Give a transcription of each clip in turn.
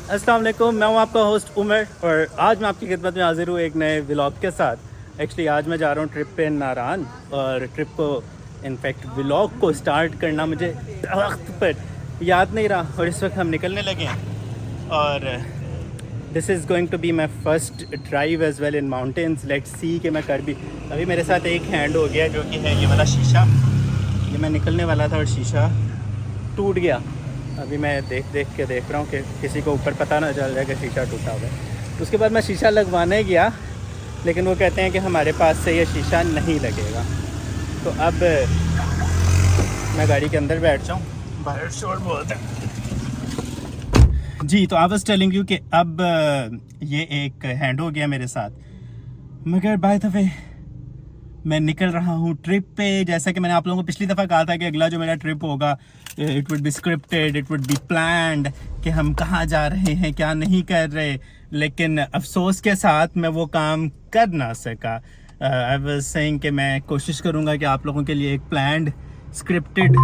अस्सलाम वालेकुम, मैं हूँ आपका होस्ट उमर और आज मैं आपकी खिदमत में हाजिर हूँ एक नए व्लॉग के साथ। एक्चुअली आज मैं जा रहा हूँ ट्रिप पे नारान और ट्रिप को इनफैक्ट व्लॉग को स्टार्ट करना मुझे वक्त पर याद नहीं रहा और इस वक्त हम निकलने लगे हैं और this is going to be my first drive as well in mountains. Let's see कि मैं कर भी। अभी मेरे साथ एक हैंड हो गया जो कि है ये वाला शीशा। ये मैं निकलने वाला था और शीशा टूट गया। अभी मैं देख रहा हूँ कि किसी को ऊपर पता ना चल जाए कि शीशा टूटा हुआ है। उसके बाद मैं शीशा लगवाने गया लेकिन वो कहते हैं कि हमारे पास से ये शीशा नहीं लगेगा। तो अब मैं गाड़ी के अंदर बैठ जाऊँ, बाहर शोर बहुत है जी। तो आई वाज टेलिंग यू कि अब ये एक हैंड हो गया मेरे साथ, मगर बाय द वे मैं निकल रहा हूँ ट्रिप पे। जैसा कि मैंने आप लोगों को पिछली दफ़ा कहा था कि अगला जो मेरा ट्रिप होगा it would be scripted, it would be planned कि हम कहाँ जा रहे हैं, क्या नहीं कर रहे। लेकिन अफसोस के साथ मैं वो काम कर ना सका। आई वाज सेइंग कि मैं कोशिश करूँगा कि आप लोगों के लिए एक प्लान्ड स्क्रिप्टेड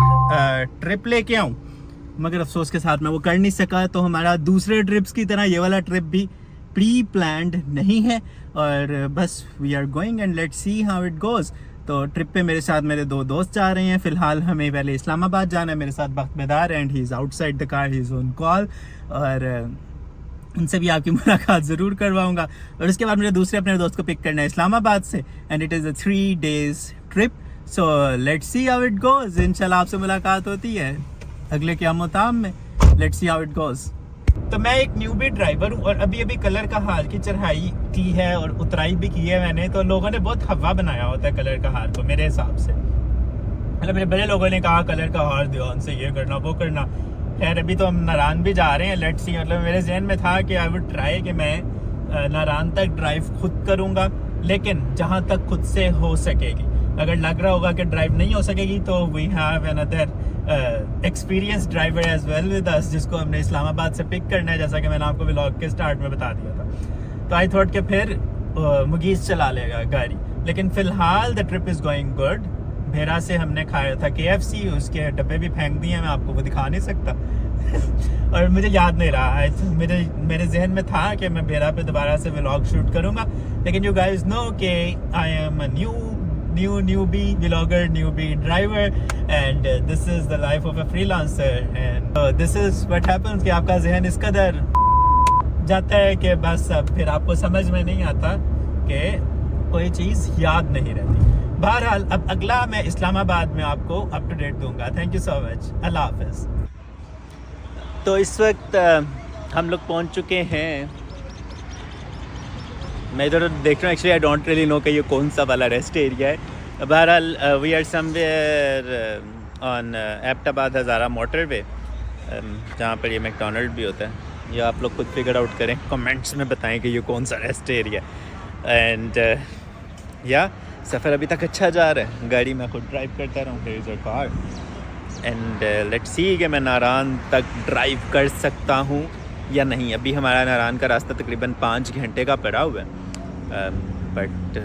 ट्रिप लेके आऊँ, मगर अफसोस के साथ मैं वो कर नहीं सका। तो हमारा दूसरे ट्रिप्स की तरह ये वाला ट्रिप भी प्री प्लान्ड नहीं है और बस we are going and let's see how it goes. तो ट्रिप पे मेरे साथ मेरे दो दोस्त जा रहे हैं। फ़िलहाल हमें पहले इस्लामाबाद जाना है। मेरे साथ Bakht Bedar and he is outside the car, he is on call और उनसे भी आपकी मुलाकात ज़रूर करवाऊँगा। और उसके बाद मुझे दूसरे अपने दोस्त को पिक करना है इस्लामाबाद से and it is a 3 days trip. So let's see how it goes. इंशाल्लाह आपसे मुलाकात होती है अगले क़यामत-ओ-ताम में। Let's see how it goes. तो मैं एक न्यूबी ड्राइवर हूँ और अभी अभी कलर का हार की चढ़ाई की है और उतराई भी की है मैंने। तो लोगों ने बहुत हवा बनाया होता है कलर का हार को मेरे हिसाब से। मतलब मेरे बड़े लोगों ने कहा कलर का हार ध्यान से, ये करना वो करना। खैर अभी तो हम नारान भी जा रहे हैं, लेट्स सी। मतलब मेरे जहन में था कि आई वुड ट्राई कि मैं नारान तक ड्राइव खुद करूँगा, लेकिन जहाँ तक खुद से हो सकेगी। अगर लग रहा होगा कि ड्राइव नहीं हो सकेगी तो we have another experience driver as well with us, जिसको हमने इस्लामाबाद से पिक करना है, जैसा कि मैंने आपको व्लॉग के स्टार्ट में बता दिया था। तो आई थॉट कि फिर मुगीज़ चला लेगा गाड़ी। लेकिन फ़िलहाल the trip is going good. Bhera से हमने खाया था KFC, उसके डब्बे भी फेंक दिए, मैं आपको वो दिखा नहीं सकता और मुझे याद नहीं रहा। मेरे जहन में था कि मैं भेरा पे दोबारा से व्लॉग शूट करूँगा, लेकिन यू गाइज नो कि I am a newbie vlogger, newbie driver and this is the life of a freelancer and this is what happens कि आपका जहन इस कदर जाता है कि बस अब फिर आपको समझ में नहीं आता कि कोई चीज़ याद नहीं रहती। बहरहाल अब अगला मैं इस्लामाबाद में आपको अप टू डेट दूंगा। थैंक यू सो मच, अल्लाह हाफ़िज़। तो इस वक्त हम लोग पहुंच चुके हैं। मैं इधर देख रहा हूँ, actually I don't really know कि ये कौन सा वाला रेस्ट एरिया है। बहरहाल we are somewhere on Abbottabad Hazara motorway, जहाँ पर ये मैकडोनल्ड भी होता है। ये आप लोग खुद फिगर आउट करें, कमेंट्स में बताएं कि ये कौन सा रेस्ट एरिया है। एंड या सफ़र अभी तक अच्छा जा रहा है, गाड़ी मैं खुद ड्राइव करता रहा हूँ, here is a car and let's see कि मैं नारान तक ड्राइव कर सकता हूँ या नहीं। अभी हमारा नारान का रास्ता तकरीबन 5 घंटे का पड़ा हुआ है, बट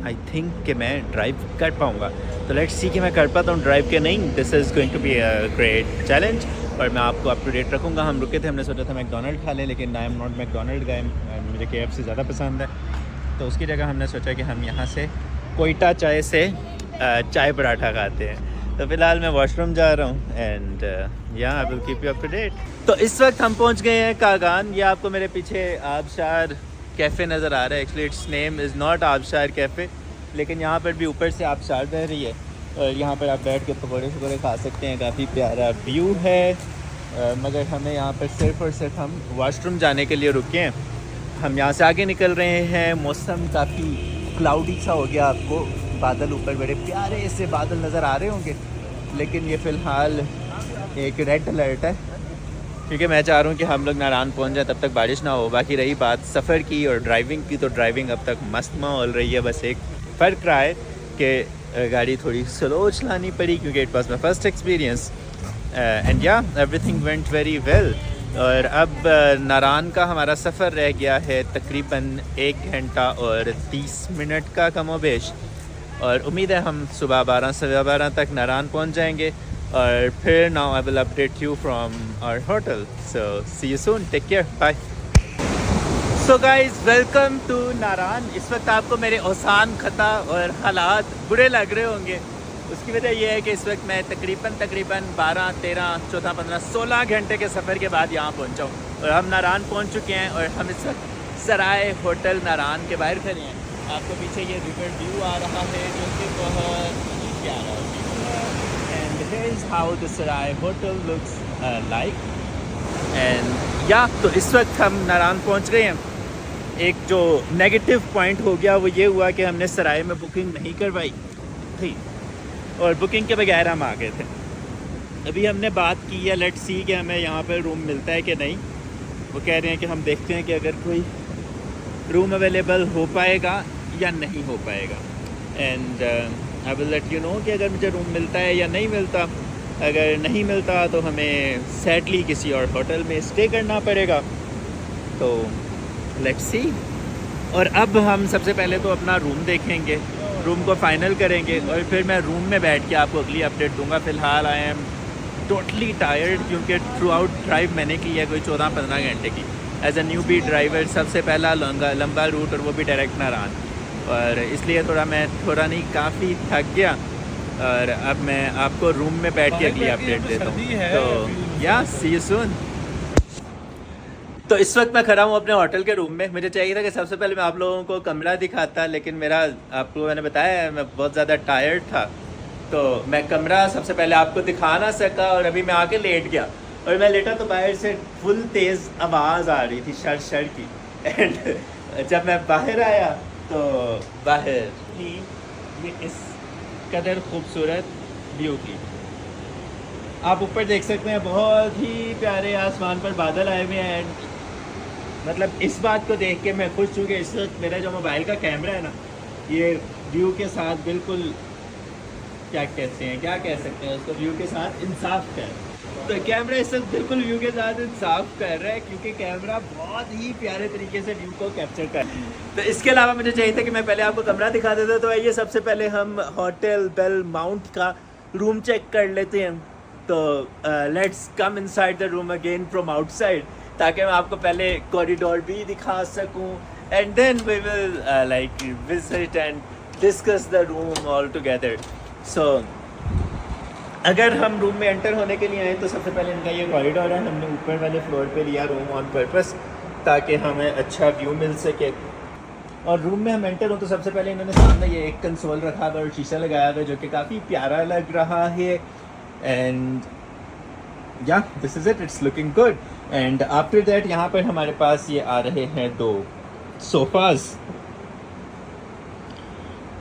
आई थिंक कि मैं ड्राइव कर पाऊँगा। तो लेट्स सी कि मैं कर पाता हूँ ड्राइव के नहीं। This is going to be a great challenge और मैं आपको अप टू डेट रखूँगा। हम रुके थे, हमने सोचा था मैकडोनल्ड खा लें, लेकिन आई एम नॉट मैकडोनल्ड गाय, मुझे KFC ज़्यादा पसंद है। तो उसकी जगह हमने सोचा कि हम यहाँ से कोयटा चाय से चाय पराठा खाते हैं। तो फ़िलहाल मैं वॉशरूम जा रहा हूँ and yeah I will keep you up to date. तो इस वक्त हम पहुँच गए हैं कागान। ये आपको मेरे पीछे आबशार कैफ़े नज़र आ रहा है। Actually it's name is not Aabshar cafe, लेकिन यहाँ पर भी ऊपर से आबशार बह रही है और यहाँ पर आप बैठ के पकौड़े शकौड़े खा सकते हैं। काफ़ी प्यारा व्यू है, मगर हमें यहाँ पर सिर्फ़ और सिर्फ हम वॉशरूम जाने के लिए रुके हैं। हम यहाँ से आगे निकल रहे हैं। मौसम काफ़ी क्लाउडी सा हो गया, आपको बादल ऊपर बड़े प्यारे से बादल नज़र आ रहे होंगे, लेकिन ये फ़िलहाल एक रेड अलर्ट है क्योंकि मैं चाह रहा हूँ कि हम लोग नारान पहुँच जाए, तब तक बारिश ना हो। बाकी रही बात सफ़र की और ड्राइविंग की, तो ड्राइविंग अब तक मस्त माहौल रही है। बस एक फ़र्क रहा है कि गाड़ी थोड़ी स्लो चलानी पड़ी क्योंकि it was my first experience and या एवरीथिंग वेंट वेरी वेल। और अब नारान का हमारा सफ़र रह गया है तकरीबन 1 घंटा और 30 मिनट का कमोबेश, और उम्मीद है हम सुबह 12 सवा 12 तक नारान पहुंच जाएंगे। और फिर now I will update you from our hotel. So see you soon, take care, bye. So guys welcome to Naran. इस वक्त आपको मेरे ओसान खता और हालात बुरे लग रहे होंगे. उसकी वजह यह है कि इस वक्त मैं तकरीबन 12, 13, 14, 15, 16 घंटे के सफ़र के बाद यहाँ पहुँचा हूँ. और हम नारान पहुँच चुके हैं और हम इस वक्त सराय होटल नारान के बाहर खड़े हैं. आपको पीछे ये रिवर व्यू आ रहा है जो कि बहुत ही प्यारा है. And here is how the Sarai hotel looks like. And या तो इस वक्त हम नारान पहुँच गए हैं. एक जो नेगेटिव पॉइंट हो गया वो ये हुआ कि हमने सराय में बुकिंग नहीं करवाई थी और बुकिंग के बगैर हम आ गए थे. अभी हमने बात की है, लेट्स सी कि हमें यहाँ पर रूम मिलता है कि नहीं. वो कह रहे हैं कि हम देखते हैं कि अगर कोई रूम अवेलेबल हो पाएगा या नहीं हो पाएगा. And I will let you know कि अगर मुझे रूम मिलता है या नहीं मिलता. अगर नहीं मिलता तो हमें सैडली किसी और होटल में स्टे करना पड़ेगा. तो लेट्स सी. और अब हम सबसे पहले तो अपना रूम देखेंगे, रूम को फाइनल करेंगे और फिर मैं रूम में बैठ के आपको अगली अपडेट दूंगा. फ़िलहाल आई एम टोटली टायर्ड क्योंकि थ्रू आउट ड्राइव मैंने की है कोई 14-15 घंटे की. As a newbie driver सबसे पहला लंबा रूट और वो भी डायरेक्ट नारान. और इसलिए मैं थोड़ा नहीं काफ़ी थक गया. और अब मैं आपको रूम में बैठ के अगली अपडेट देता हूँ. तो या सी यू सून. तो इस वक्त मैं खड़ा हूँ अपने होटल के रूम में. मुझे चाहिए था कि सबसे पहले मैं आप लोगों को कमरा दिखाता, लेकिन मेरा आपको मैंने बताया मैं बहुत ज़्यादा टायर्ड था तो मैं कमरा सबसे पहले आपको दिखा ना सका. और अभी मैं आके लेट गया और मैं लेटा तो बाहर से फुल तेज़ आवाज़ आ रही थी शर की. एंड जब मैं बाहर आया तो बाहर ही ये इस कदर खूबसूरत व्यू थी. आप ऊपर देख सकते हैं बहुत ही प्यारे आसमान पर बादल आए हुए हैं. मतलब इस बात को देख के मैं खुश हूँ कि इस वक्त मेरा जो मोबाइल का कैमरा है ना ये व्यू के साथ बिल्कुल क्या कह सकते हैं उसको, व्यू के साथ इंसाफ कर. तो कैमरा इस वक्त बिल्कुल व्यू के साथ इंसाफ कर रहा है क्योंकि कैमरा बहुत ही प्यारे तरीके से व्यू को कैप्चर कर रहा है. तो इसके अलावा मुझे चाहिए था कि मैं पहले आपको कमरा दिखा देता. तो आइए सबसे पहले हम होटल बेल माउंट का रूम चेक कर लेते हैं. तो let's come inside the room again from outside ताकि मैं आपको पहले कॉरिडोर भी दिखा सकूं. And then we will like visit and discuss the room all together. So अगर हम रूम में एंटर होने के लिए आए तो सबसे पहले इनका ये कॉरिडोर है. हमने ऊपर वाले फ्लोर पे लिया रूम ऑन पर्पस ताकि हमें अच्छा व्यू मिल सके. और रूम में हम एंटर हो तो सबसे पहले इन्होंने सामने ये एक कंसोल रखा हुआ और शीशा लगाया हुआ जो कि काफ़ी प्यारा लग रहा है. एंड या this is it, it's looking good. And after that यहाँ पर हमारे पास ये आ रहे हैं 2 सोफ़ाज़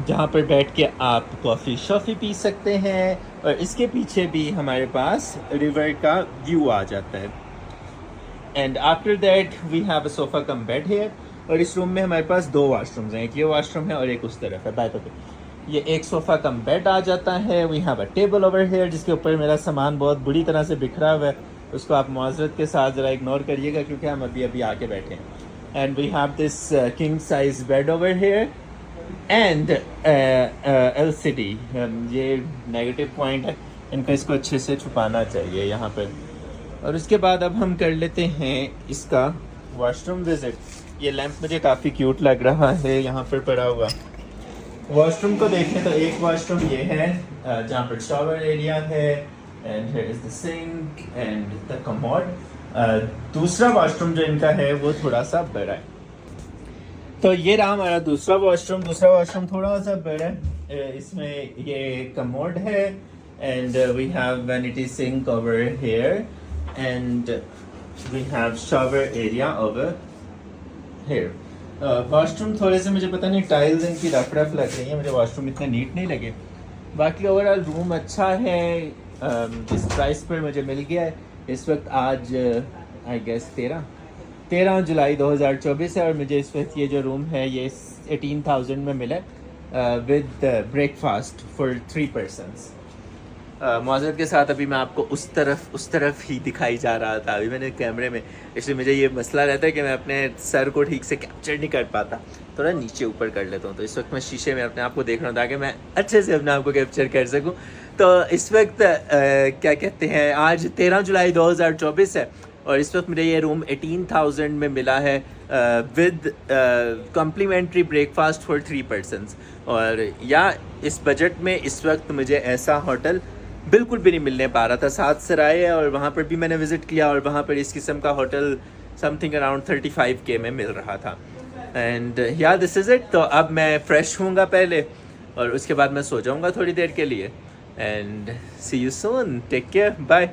जहाँ पर बैठ के आप कॉफ़ी शॉफ़ी पी सकते हैं. और इसके पीछे भी हमारे पास रिवर का व्यू आ जाता है. And after that we have a sofa cum bed here. और इस रूम में हमारे पास 2 वाशरूम्स हैं. एक ये वाशरूम है और एक उस तरफ है बाय द वे. ये एक सोफ़ा कम बेड आ जाता है. We have a table over here जिसके ऊपर मेरा सामान बहुत बुरी तरह से बिखरा हुआ है. उसको आप माज़रत के साथ ज़रा इग्नोर करिएगा क्योंकि हम अभी आके बैठे हैं. And we have this king size bed over here and LCD. ये नेगेटिव पॉइंट है, इनको इसको अच्छे से छुपाना चाहिए यहाँ पर. और उसके बाद अब हम कर लेते हैं इसका वॉशरूम विज़िट. ये लैंप मुझे काफ़ी क्यूट लग रहा है यहाँ पर पड़ा हुआ. वॉशरूम को देखें तो एक वॉशरूम ये है जहाँ पर शॉवर एरिया है. And here is the sink and the commode. दूसरा वॉशरूम जो इनका है वो थोड़ा सा बड़ा है. तो ये रहा हमारा दूसरा वॉशरूम. दूसरा वॉशरूम थोड़ा सा बड़ा है. इसमें ये कमोड है and we have vanity sink over here and we have shower area over here. Washroom थोड़े से मुझे पता नहीं टाइल्स इनकी रफ लग रही है. मुझे वॉशरूम इतने नीट नहीं लगे. बाकी ओवरऑल रूम अच्छा है. इस प्राइस पर मुझे मिल गया है. इस वक्त आज आई गेस 13 जुलाई 2024 है और मुझे इस वक्त ये जो रूम है ये 18,000 में मिला विद ब्रेकफास्ट फॉर 3 पर्सनस. मौजूद के साथ अभी मैं आपको उस तरफ ही दिखाई जा रहा था अभी मैंने कैमरे में, इसलिए मुझे ये मसला रहता है कि मैं अपने सर को ठीक से कैप्चर नहीं कर पाता, थोड़ा नीचे ऊपर कर लेता हूँ। तो इस वक्त मैं शीशे में अपने आप को देख रहा हूँ ताकि मैं अच्छे से अपने आप को कैप्चर कर सकूँ। तो इस वक्त क्या कहते हैं, आज 13 जुलाई 2024 है और इस वक्त मुझे ये रूम 18,000 में मिला है with complimentary breakfast for 3 persons. और या इस बजट में इस वक्त मुझे ऐसा होटल बिल्कुल भी नहीं मिलने पा रहा था। सात सराय है और वहाँ पर भी मैंने विज़िट किया और वहाँ पर इस किस्म का होटल समथिंग अराउंड 35K में मिल रहा था। एंड या दिस इज़ इट। तो अब मैं फ़्रेश होऊंगा पहले और उसके बाद मैं सो जाऊंगा थोड़ी देर के लिए। And see you soon, take care, bye.